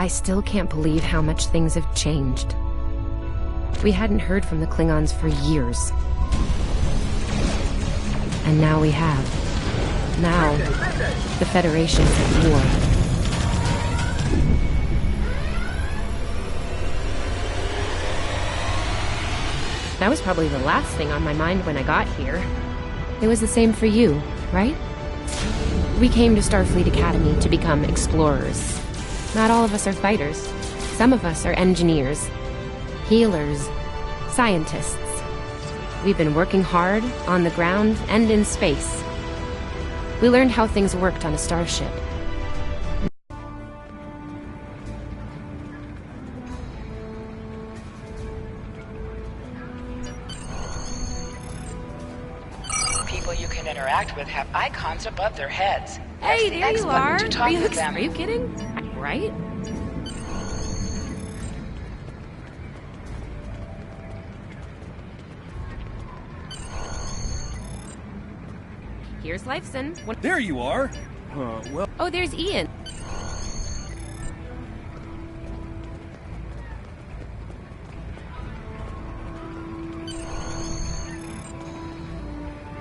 I still can't believe how much things have changed. We hadn't heard from the Klingons for years. And now we have. Now, the Federation's at war. That was probably the last thing on my mind when I got here. It was the same for you, right? We came to Starfleet Academy to become explorers. Not all of us are fighters. Some of us are engineers, healers, scientists. We've been working hard on the ground and in space. We learned how things worked on a starship. People you can interact with have icons above their heads. Hey, there you are. To talk with them. Are you kidding? Right? Here's Lifeson. There you are. Well. Oh, there's Ian.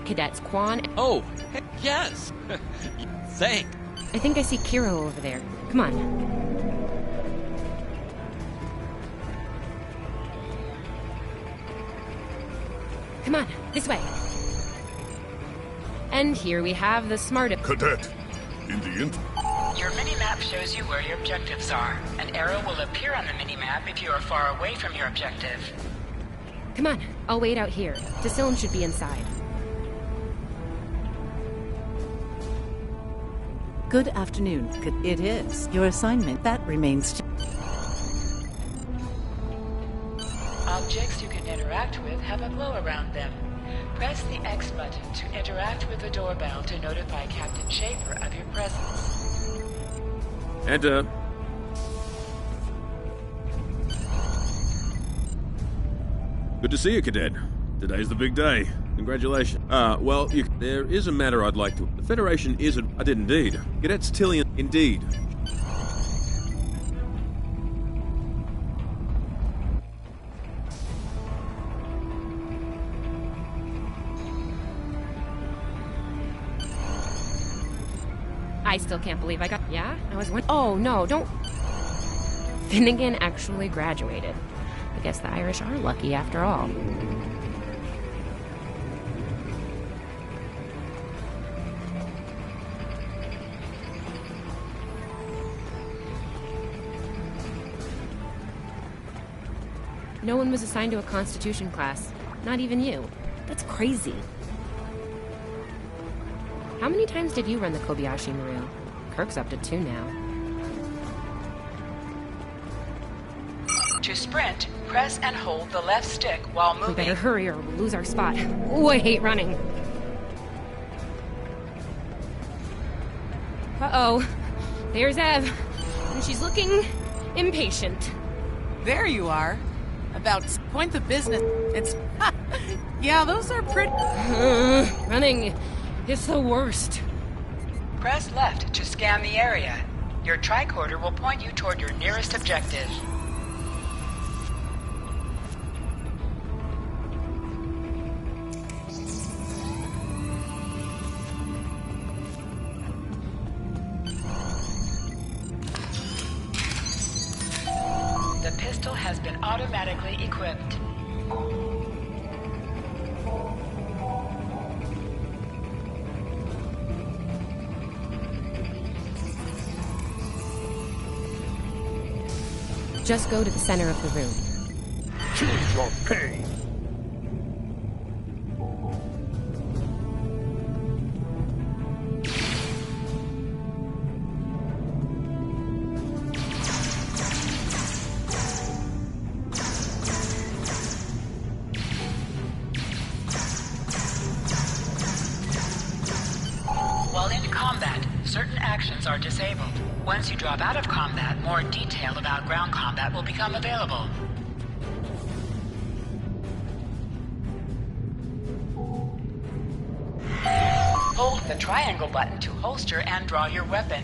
Cadets Quan. Oh, yes. Thanks. I think I see Kiro over there. Come on. Come on, this way. And here we have the smartest Cadet, in the Your mini-map shows you where your objectives are. An arrow will appear on the mini-map if you are far away from your objective. Come on, I'll wait out here. Tacilin should be inside. Good afternoon. It is. Your assignment, that remains... Objects you can interact with have a glow around them. Press the X button to interact with the doorbell to notify Captain Schaefer of your presence. And, good to see you, Cadet. Today's the big day. Congratulations. Well, there is a matter I'd like to... The Federation isn't... I did indeed. Cadet Tillian, indeed. I still can't believe I got... Yeah? I was one... Oh, no, don't... Finnegan actually graduated. I guess the Irish are lucky after all. No one was assigned to a Constitution class. Not even you. That's crazy. How many times did you run the Kobayashi Maru? Kirk's up to 2 now. To sprint, press and hold the left stick while moving. We better hurry or we'll lose our spot. Ooh, I hate running. Uh-oh. There's Ev. And she's looking impatient. There you are. About point the business. It's... yeah, those are pretty... Running is the worst. Press left to scan the area. Your tricorder will point you toward your nearest objective. The pistol has been automatically equipped. Just go to the center of the room. Choose your pain. While in combat, certain actions are disabled. Once you drop out of combat, more detail about ground combat will become available. Hold the triangle button to holster and draw your weapon.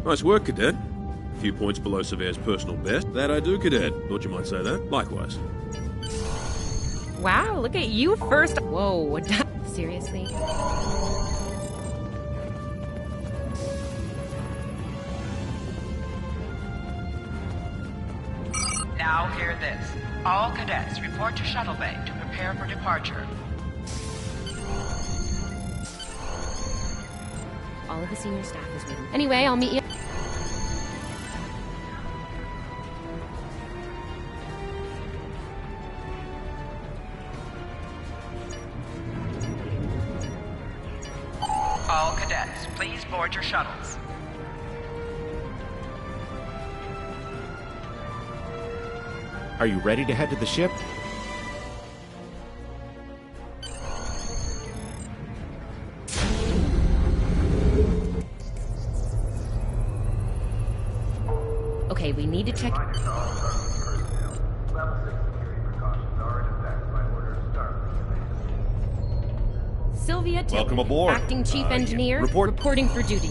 Nice work, Cadet. A few points below Surveyor's personal best. That I do, Cadet. Thought you might say that. Likewise. Wow, look at you first. Whoa, seriously? Now hear this. All cadets report to Shuttle Bay to prepare for departure. All of the senior staff is with me. Anyway, I'll meet you. All cadets, please board your shuttles. Are you ready to head to the ship? Okay, we need to check... Sylvia Tilley, Welcome aboard. Acting Chief Engineer, reporting for duty.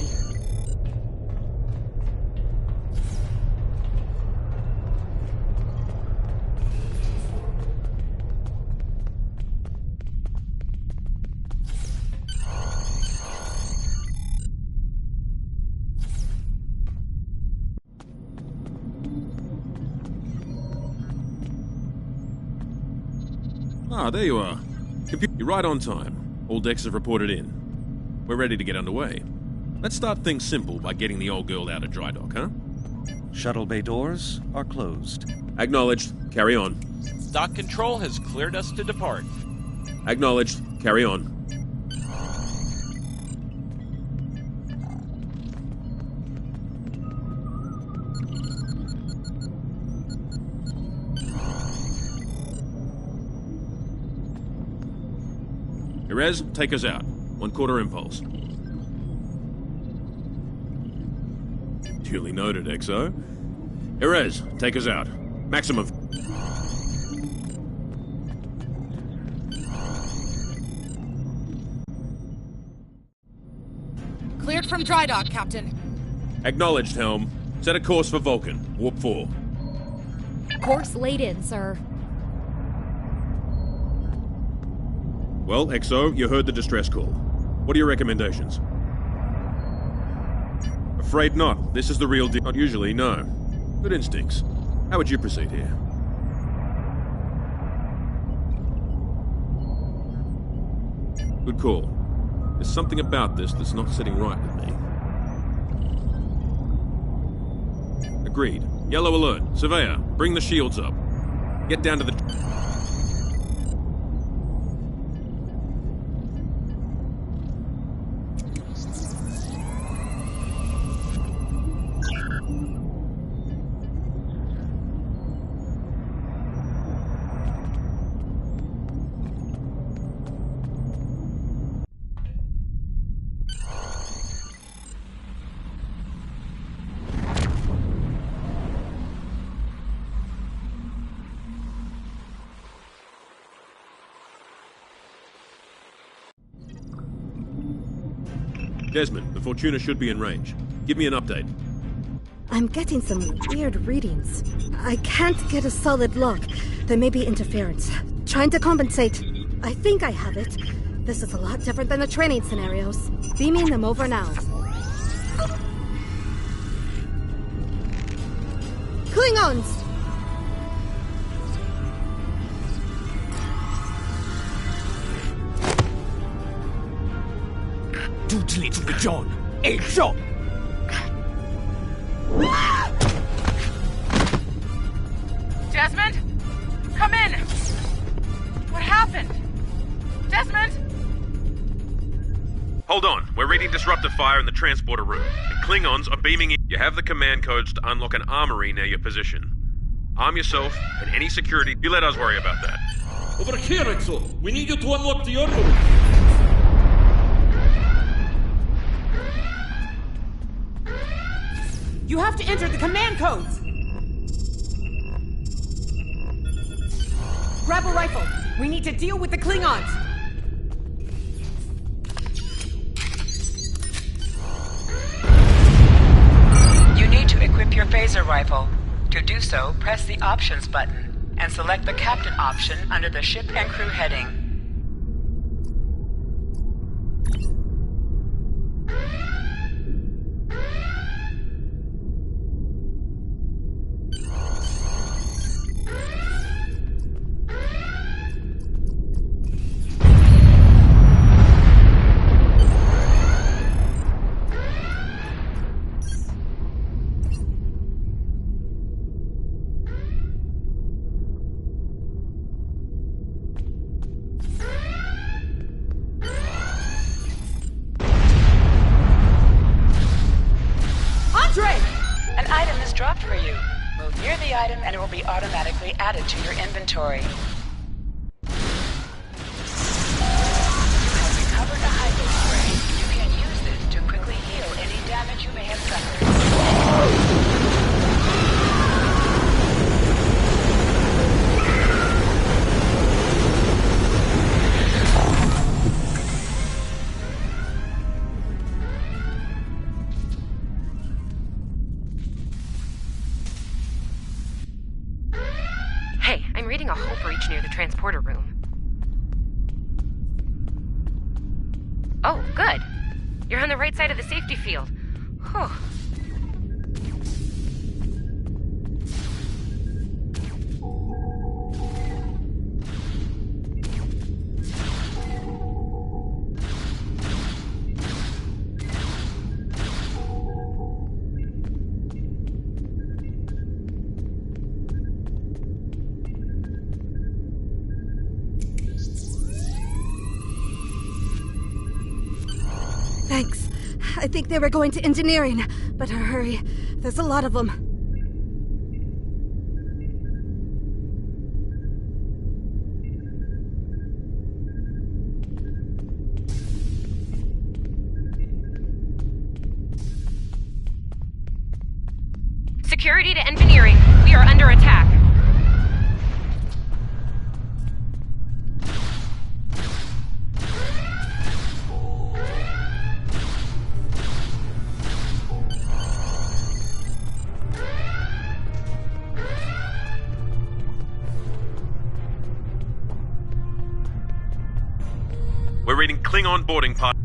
Ah, there you are. You're right on time. All decks have reported in. We're ready to get underway. Let's start things simple by getting the old girl out of dry dock, huh? Shuttle bay doors are closed. Acknowledged. Carry on. Stock control has cleared us to depart. Acknowledged. Carry on. Erez, take us out. 1/4 impulse. Duly noted, XO. Erez, take us out. Maximum. Cleared from dry dock, Captain. Acknowledged, Helm. Set a course for Vulcan. Warp 4. Course laid in, sir. Well, XO, you heard the distress call. What are your recommendations? Afraid not. This is the real deal. Not usually, no. Good instincts. How would you proceed here? Good call. There's something about this that's not sitting right with me. Agreed. Yellow alert. Surveyor, bring the shields up. Get down to the... Desmond, the Fortuna should be in range. Give me an update. I'm getting some weird readings. I can't get a solid lock. There may be interference. Trying to compensate. I think I have it. This is a lot different than the training scenarios. Beaming them over now. Klingons! Duty to the John. A shot! Desmond? Come in! What happened? Desmond? Hold on. We're reading disruptor fire in the transporter room. And Klingons are beaming in. You have the command codes to unlock an armory near your position. Arm yourself and any security. You let us worry about that. Over here, Exo. We need you to unlock the armory. You have to enter the command codes! Grab a rifle. We need to deal with the Klingons. You need to equip your phaser rifle. To do so, press the Options button and select the Captain option under the Ship and Crew heading. An item is dropped for you. Move near the item and it will be automatically added to your inventory. You have recovered a hypo spray. You can use this to quickly heal any damage you may have suffered. Hey, I'm reading a hull breach near the transporter room. Oh, good. You're on the right side of the safety field. Whew. Thanks. I think they were going to engineering. Better hurry. There's a lot of them. Security to engineering. We are under attack. We're reading Klingon boarding pass.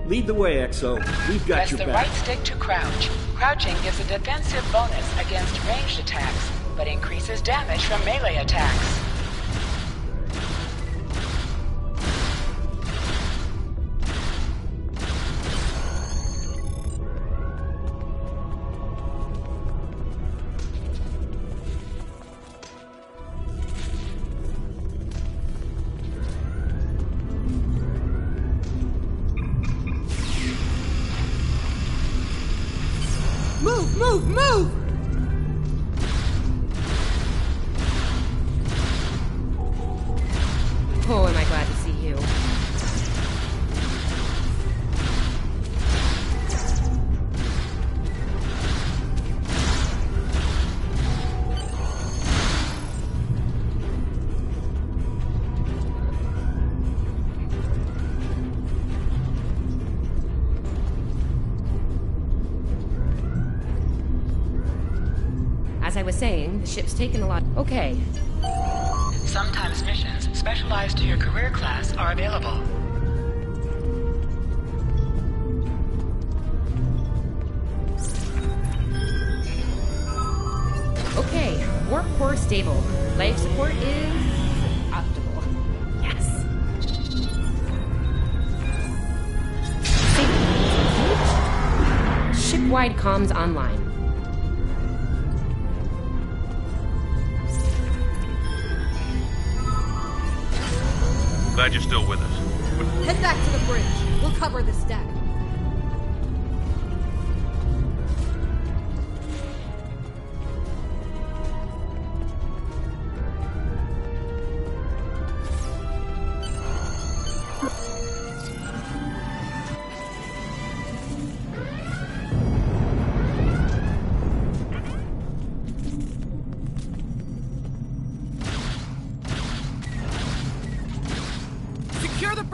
Lead the way, XO. We've got Press your the back. right stick to crouch. Crouching gives a defensive bonus against ranged attacks, but increases damage from melee attacks. Move, move, move! Oh, am I glad to see you. As I was saying, the ship's taken a lot. Okay. Sometimes missions specialized to your career class are available. Okay, warp core stable. Life support is optimal. Yes. Safety. Ship-wide comms online. Glad you're still with us. Head back to the bridge. We'll cover this deck.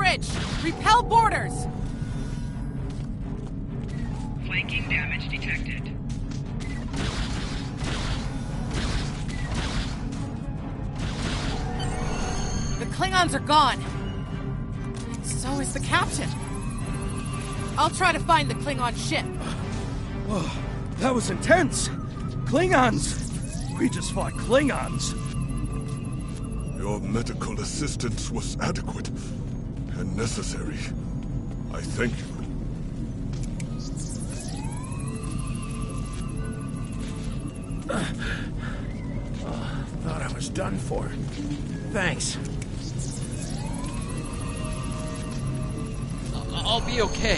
bridge! Repel boarders! Flanking damage detected. The Klingons are gone. So is the captain. I'll try to find the Klingon ship. Whoa, that was intense! Klingons! We just fought Klingons! Your medical assistance was adequate and necessary. I thank you. Thought I was done for. Thanks. I'll be okay.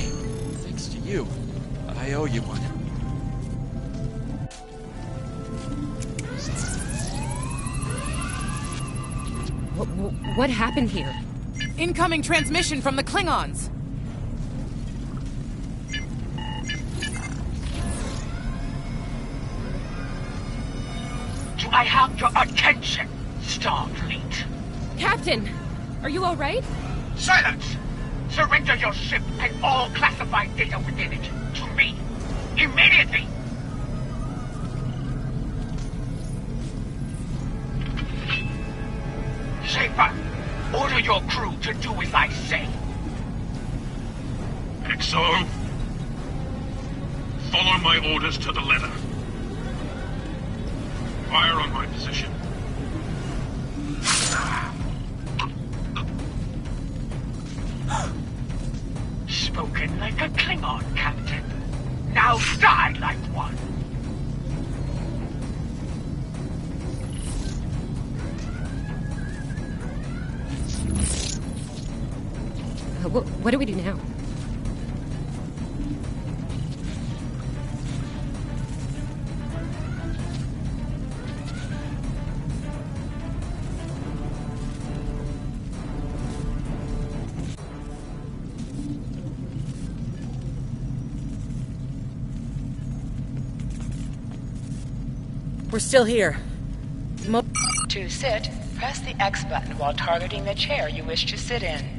Thanks to you. I owe you one. What happened here? Incoming transmission from the Klingons. Do I have your attention, Starfleet? Captain! Are you alright? Silence! Surrender your ship and all classified data within it to me. Immediately! Schaefer, order your crew to do as I say. Exo, follow my orders to the letter. Fire on my position. Spoken like a Klingon, Captain. Now die like one. What do we do now? We're still here. To sit, press the X button while targeting the chair you wish to sit in.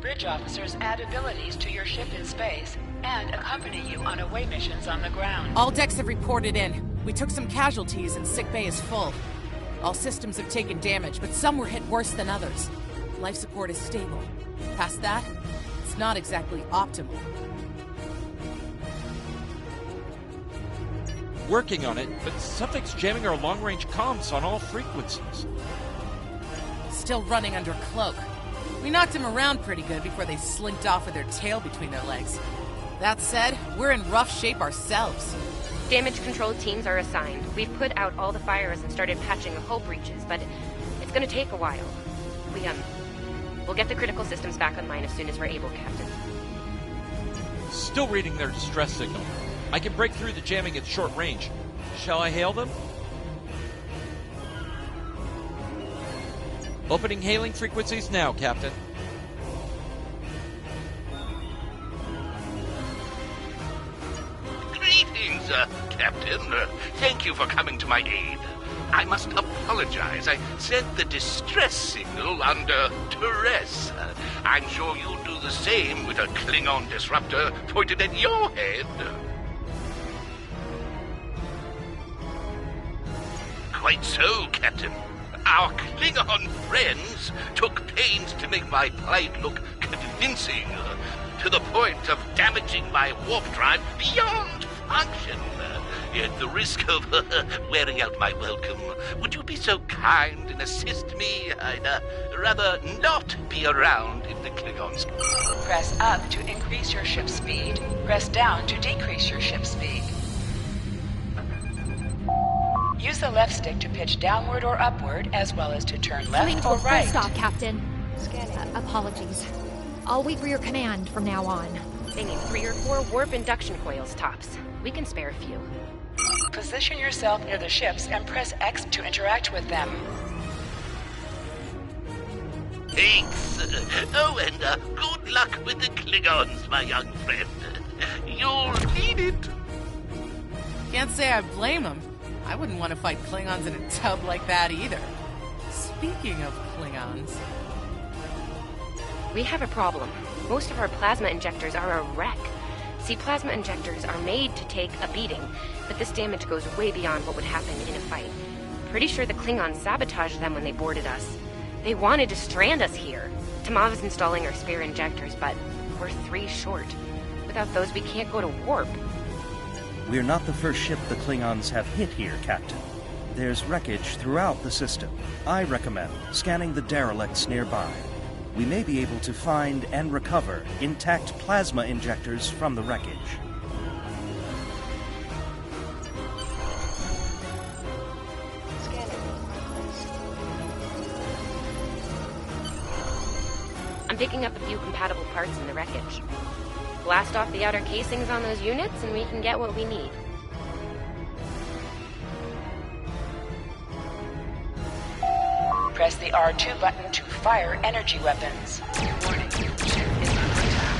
Bridge officers add abilities to your ship in space and accompany you on away missions on the ground. All decks have reported in. We took some casualties and sick bay is full. All systems have taken damage, but some were hit worse than others. Life support is stable. Past that, it's not exactly optimal. Working on it, but something's jamming our long-range comms on all frequencies. Still running under cloak. We knocked him around pretty good before they slinked off with their tail between their legs. That said, we're in rough shape ourselves. Damage control teams are assigned. We've put out all the fires and started patching the hull breaches, but it's gonna take a while. We'll get the critical systems back online as soon as we're able, Captain. Still reading their distress signal. I can break through the jamming at short range. Shall I hail them? Opening hailing frequencies now, Captain. Greetings, Captain. Thank you for coming to my aid. I must apologize. I sent the distress signal under duress. I'm sure you'll do the same with a Klingon disruptor pointed at your head. Quite so, Captain. Our Klingon friends took pains to make my plight look convincing, to the point of damaging my warp drive beyond function. At the risk of wearing out my welcome, would you be so kind and assist me? I'd rather not be around if the Klingons... Press up to increase your ship speed. Press down to decrease your ship speed. Use the left stick to pitch downward or upward, as well as to turn left or right. Stop, Captain. Apologies. I'll wait for your command from now on. They need 3 or 4 warp induction coils, tops. We can spare a few. Position yourself near the ships and press X to interact with them. Thanks. Oh, and good luck with the Klingons, my young friend. You'll need it. Can't say I blame him. I wouldn't want to fight Klingons in a tub like that either. Speaking of Klingons... We have a problem. Most of our plasma injectors are a wreck. See, plasma injectors are made to take a beating, but this damage goes way beyond what would happen in a fight. Pretty sure the Klingons sabotaged them when they boarded us. They wanted to strand us here. Tamava's installing our spare injectors, but we're 3 short. Without those, we can't go to warp. We're not the first ship the Klingons have hit here, Captain. There's wreckage throughout the system. I recommend scanning the derelicts nearby. We may be able to find and recover intact plasma injectors from the wreckage. I'm picking up a few compatible parts in the wreckage. Blast off the outer casings on those units and we can get what we need. Press the R2 button to fire energy weapons. Warning, ship is under attack.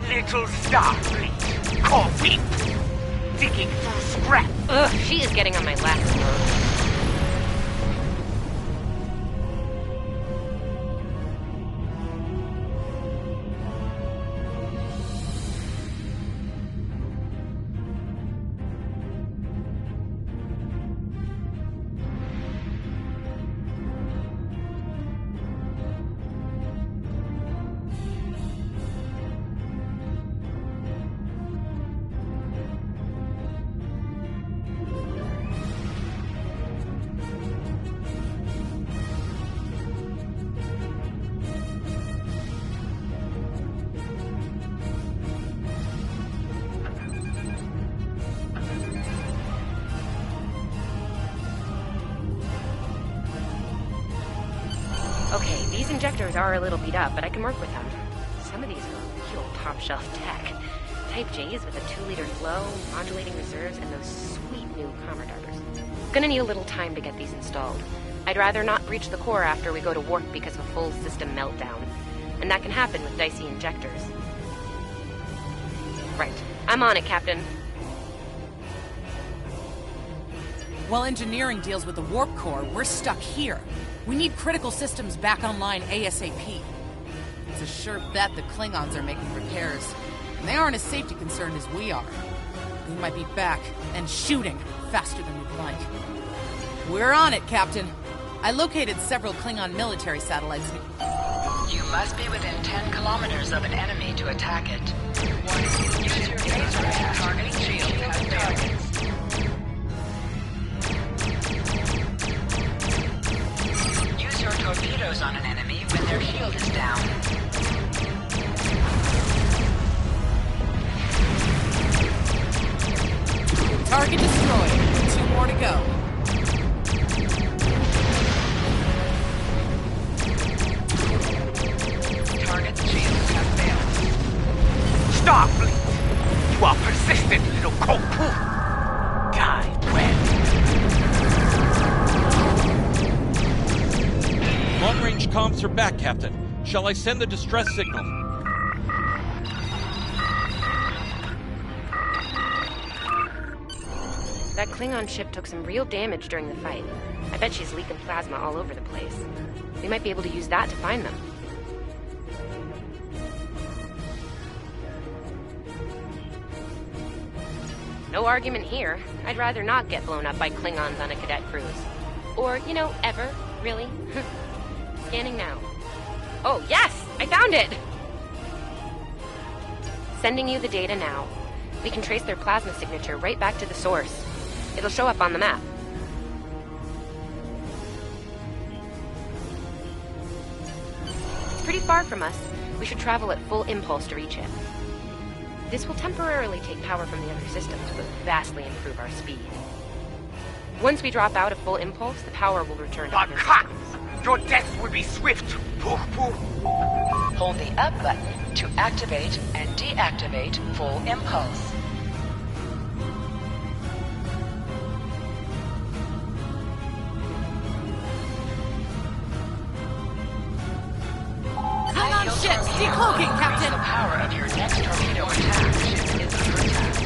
Little Starfleet, coffee, digging through scrap. Ugh, she is getting on my last nerve. Okay, these injectors are a little beat up, but I can work with them. Some of these are real top-shelf tech. Type J's with a 2-liter flow, modulating reserves, and those sweet new comma darters. Gonna need a little time to get these installed. I'd rather not breach the core after we go to warp because of a full system meltdown. And that can happen with dicey injectors. Right. I'm on it, Captain. While engineering deals with the warp core, we're stuck here. We need critical systems back online ASAP. It's a sure bet the Klingons are making repairs. And they aren't as safety concerned as we are. They might be back and shooting faster than we'd like. We're on it, Captain. I located several Klingon military satellites. You must be within 10 kilometers of an enemy to attack it. Warning, use your laser to target shield has targets. Use your torpedoes on an enemy when their shield is down. Target destroyed. 2 more to go. Target shields have failed. Starfleet! You are persistent, little cold-poo! Die well. Long-range comms are back, Captain. Shall I send the distress signal? That Klingon ship took some real damage during the fight. I bet she's leaking plasma all over the place. We might be able to use that to find them. No argument here. I'd rather not get blown up by Klingons on a cadet cruise. Or, you know, ever, really. Scanning now. Oh, yes! I found it! Sending you the data now. We can trace their plasma signature right back to the source. It'll show up on the map. It's pretty far from us. We should travel at full impulse to reach it. This will temporarily take power from the other systems, but vastly improve our speed. Once we drop out of full impulse, the power will return to other systems. Your death will be swift. Poof, poof. Hold the up button to activate and deactivate full impulse. Decloaking, Captain! The power of your next torpedo attack. Ship is under attack.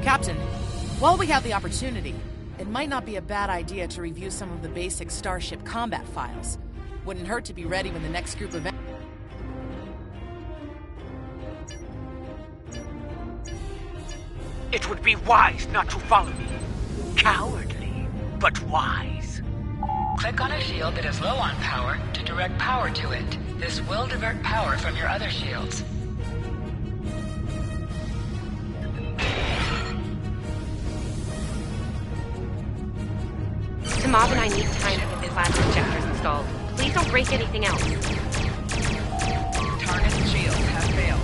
Captain, while we have the opportunity, it might not be a bad idea to review some of the basic Starship combat files. Wouldn't hurt to be ready when the next group of... It would be wise not to follow me. Cowardly, but wise. Click on a shield that is low on power to direct power to it. This will divert power from your other shields. Mob and I need time to get these last injectors installed. Please don't break anything else. Target shields have failed.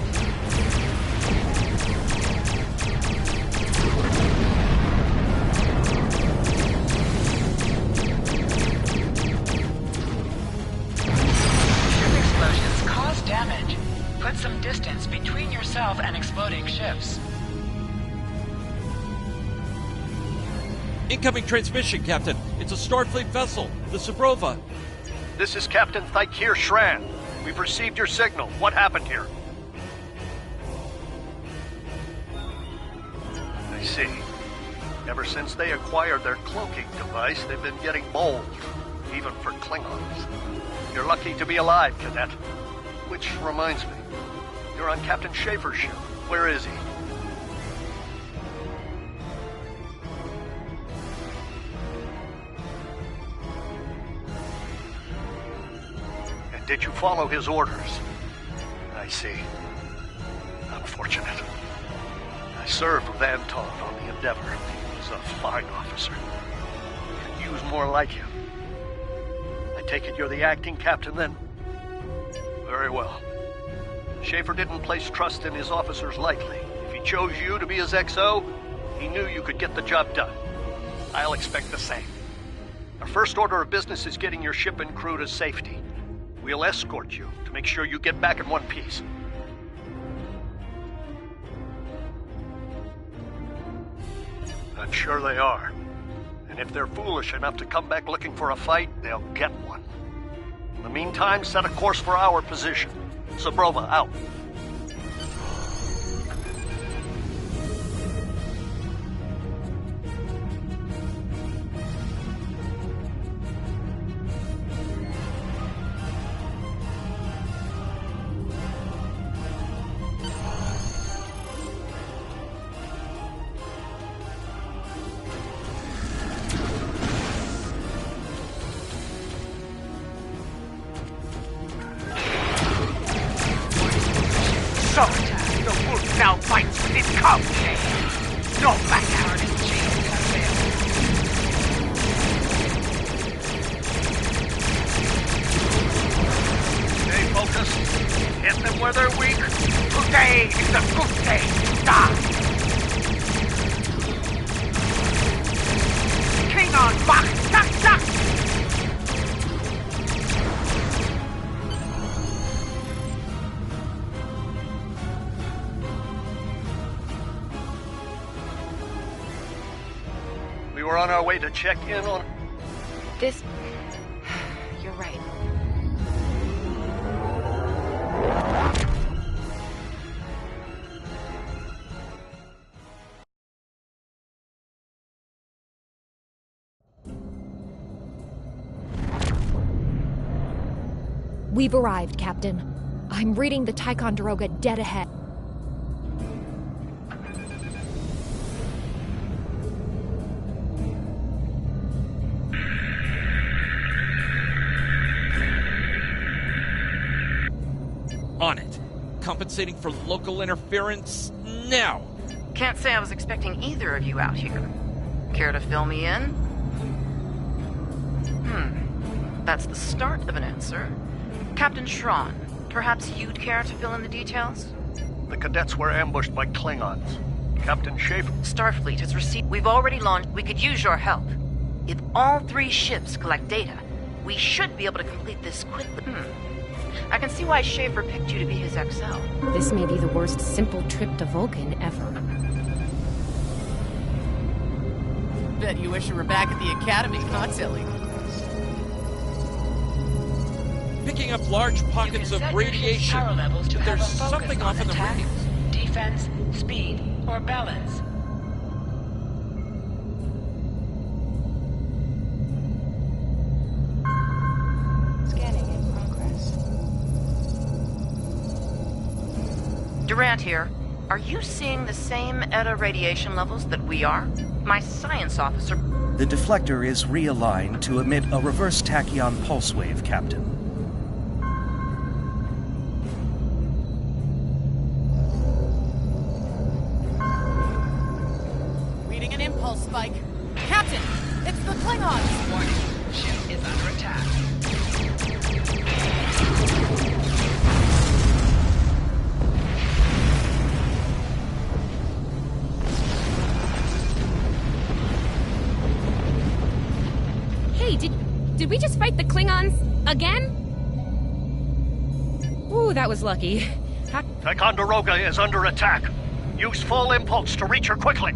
Ship explosions cause damage. Put some distance between yourself and exploding ships. Incoming transmission, Captain. It's a Starfleet vessel, the Sabrova. This is Captain Thykir Shran. We've received your signal. What happened here? I see. Ever since they acquired their cloaking device, they've been getting bold, even for Klingons. You're lucky to be alive, Cadet. Which reminds me, you're on Captain Schaefer's ship. Where is he? Did you follow his orders? I see. Unfortunate. I served with Anton on the Endeavor. He was a fine officer. Could use more like him. I take it you're the acting captain then? Very well. Schaefer didn't place trust in his officers lightly. If he chose you to be his XO, he knew you could get the job done. I'll expect the same. Our first order of business is getting your ship and crew to safety. We'll escort you to make sure you get back in one piece. I'm sure they are. And if they're foolish enough to come back looking for a fight, they'll get one. In the meantime, set a course for our position. Sabrova, out. So, the wolf now bites with his cub. No matter. Stay focused. Hit them where they're weak. Today is a good day to die. Klingon back, tak, tak. We were on our way to check in on... This... You're right. We've arrived, Captain. I'm reading the Ticonderoga dead ahead. On it. Compensating for local interference now. Can't say I was expecting either of you out here. Care to fill me in? That's the start of an answer. Captain Shran, Perhaps you'd care to fill in the details? The cadets were ambushed by Klingons. Captain Schaefer... Starfleet has received... We've already launched... We could use your help. If all 3 ships collect data, we should be able to complete this quickly. I can see why Schaefer picked you to be his XL. This may be the worst simple trip to Vulcan ever. Bet you wish you were back at the Academy, huh, Tilly? Picking up large pockets of radiation. Power levels to There's have a focus something on off in the attack, readings. defense, speed, or balance. Scanning in progress. Durant here. Are you seeing the same ETA radiation levels that we are? My science officer... The deflector is realigned to emit a reverse tachyon pulse wave, Captain. Reading an impulse spike. Captain, it's the Klingons! Warning, ship is under attack. Hey, did we just fight the Klingons again? Ooh, that was lucky. Ticonderoga is under attack. Use full impulse to reach her quickly.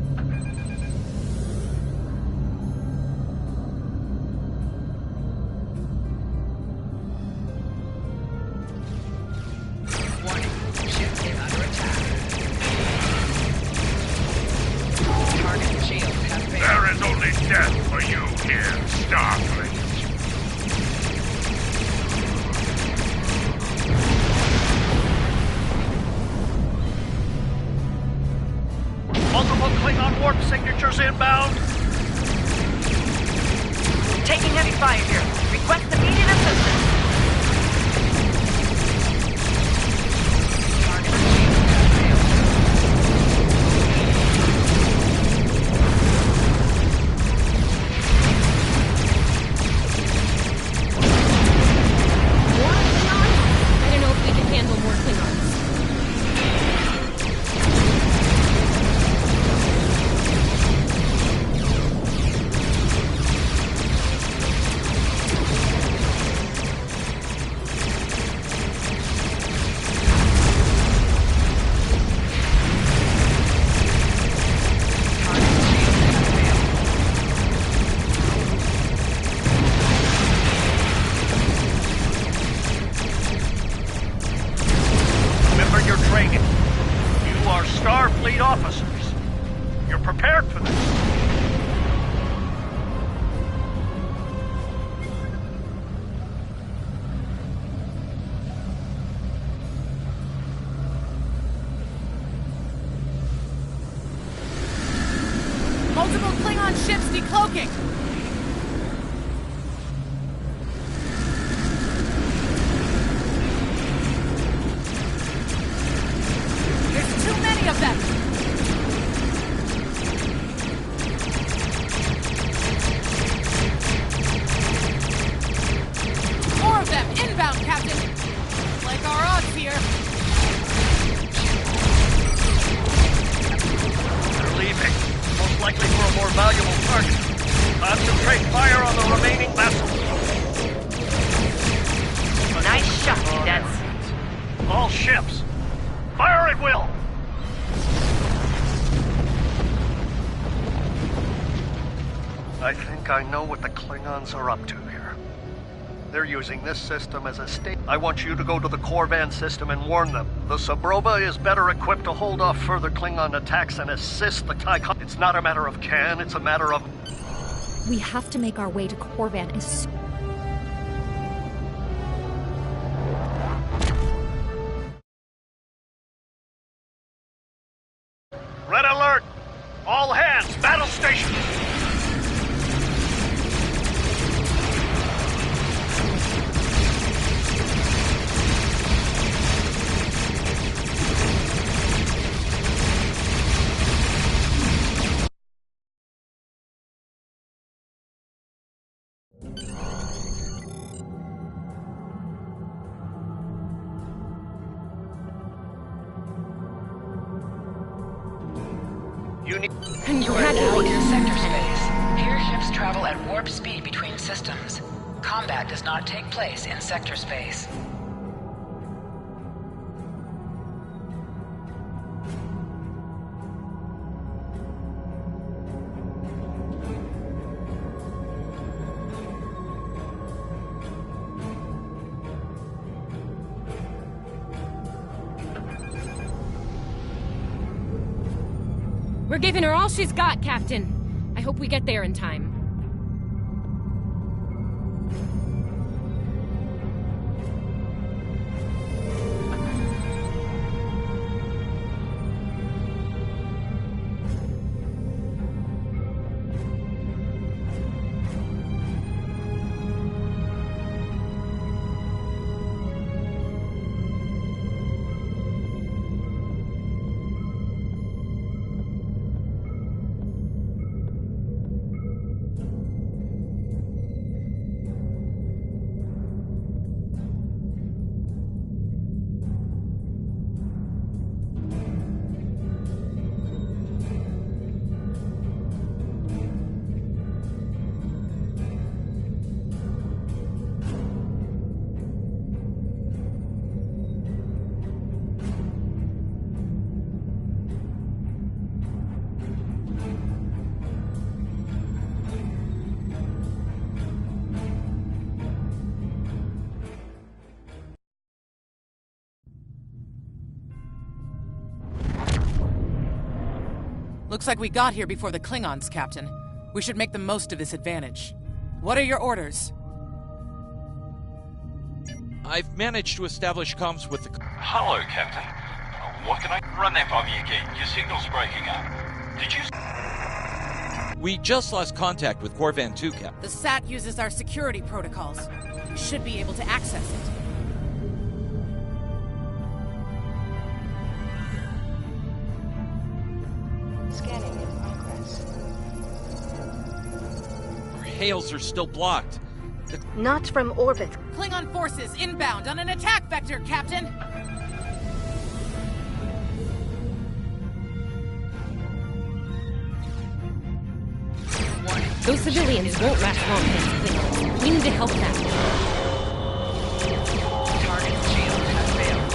Warning, ship is under attack. Target shield has failed. There is only death for you here, Starfleet. Multiple Klingon warp signatures inbound. Taking heavy fire here. Request immediate assistance. I don't know if we can handle more Klingons. Remember your training. You are Starfleet officers. You're prepared for this. Multiple Klingon ships decloaking! There's too many of them! More of them! Inbound, Captain! Like our odds here! They're leaving. Most likely for a more valuable target. Concentrate fire on the remaining vessels. Nice shot, cadets. All ships. Fire at will. I think I know what the Klingons are up to here. They're using this system as a state. I want you to go to the Corvan system and warn them. The Sabrova is better equipped to hold off further Klingon attacks and assist the Tycon. It's not a matter of can, it's a matter of... We have to make our way to Corvan as Red alert! All hands, battle station! You need... You are now in sector space. Here ships travel at warp speed between systems. Combat does not take place in sector space. We're giving her all she's got, Captain. I hope we get there in time. Looks like we got here before the Klingons, Captain. We should make the most of this advantage. What are your orders? I've managed to establish comms with the... Hello, Captain. What can I run that by me again? Your signal's breaking up. Did you... We just lost contact with Corvan 2, Cap. The SAT uses our security protocols. We should be able to access it. Scanning in progress. Our hails are still blocked. Not from orbit. Klingon forces inbound on an attack vector, Captain! Those civilians won't last long against Klingons. We need to help them. Target shield has failed.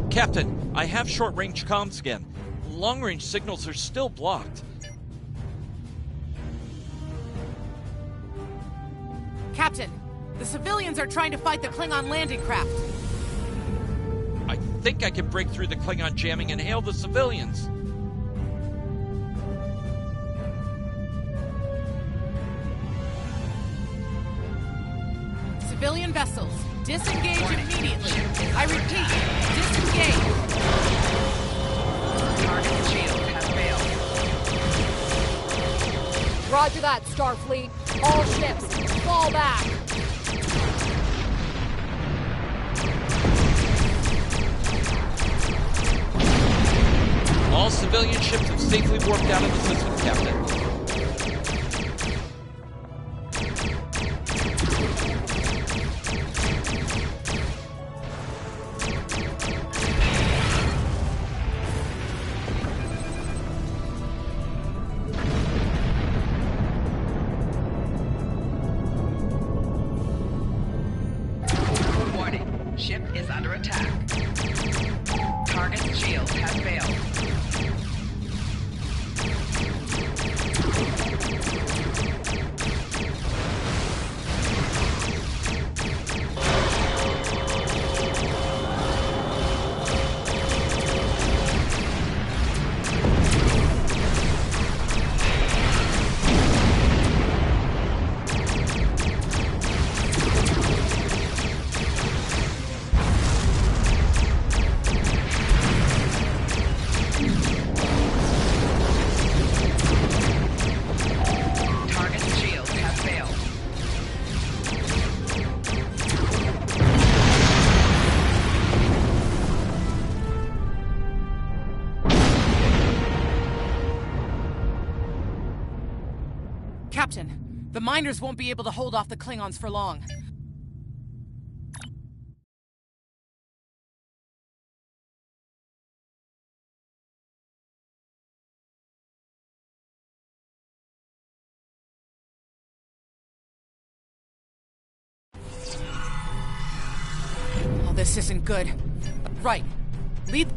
Captain, I have short-range comms again. Long-range signals are still blocked. Captain, the civilians are trying to fight the Klingon landing craft. I think I can break through the Klingon jamming and hail the civilians. Civilian vessels, Disengage immediately. I repeat, disengage. Target shield has failed. Roger that, Starfleet. All ships, fall back. All civilian ships have safely warped out of the system, Captain. Warning, ship is under attack. Target shield has failed. Captain, the miners won't be able to hold off the Klingons for long. Oh, this isn't good. Right. Lead...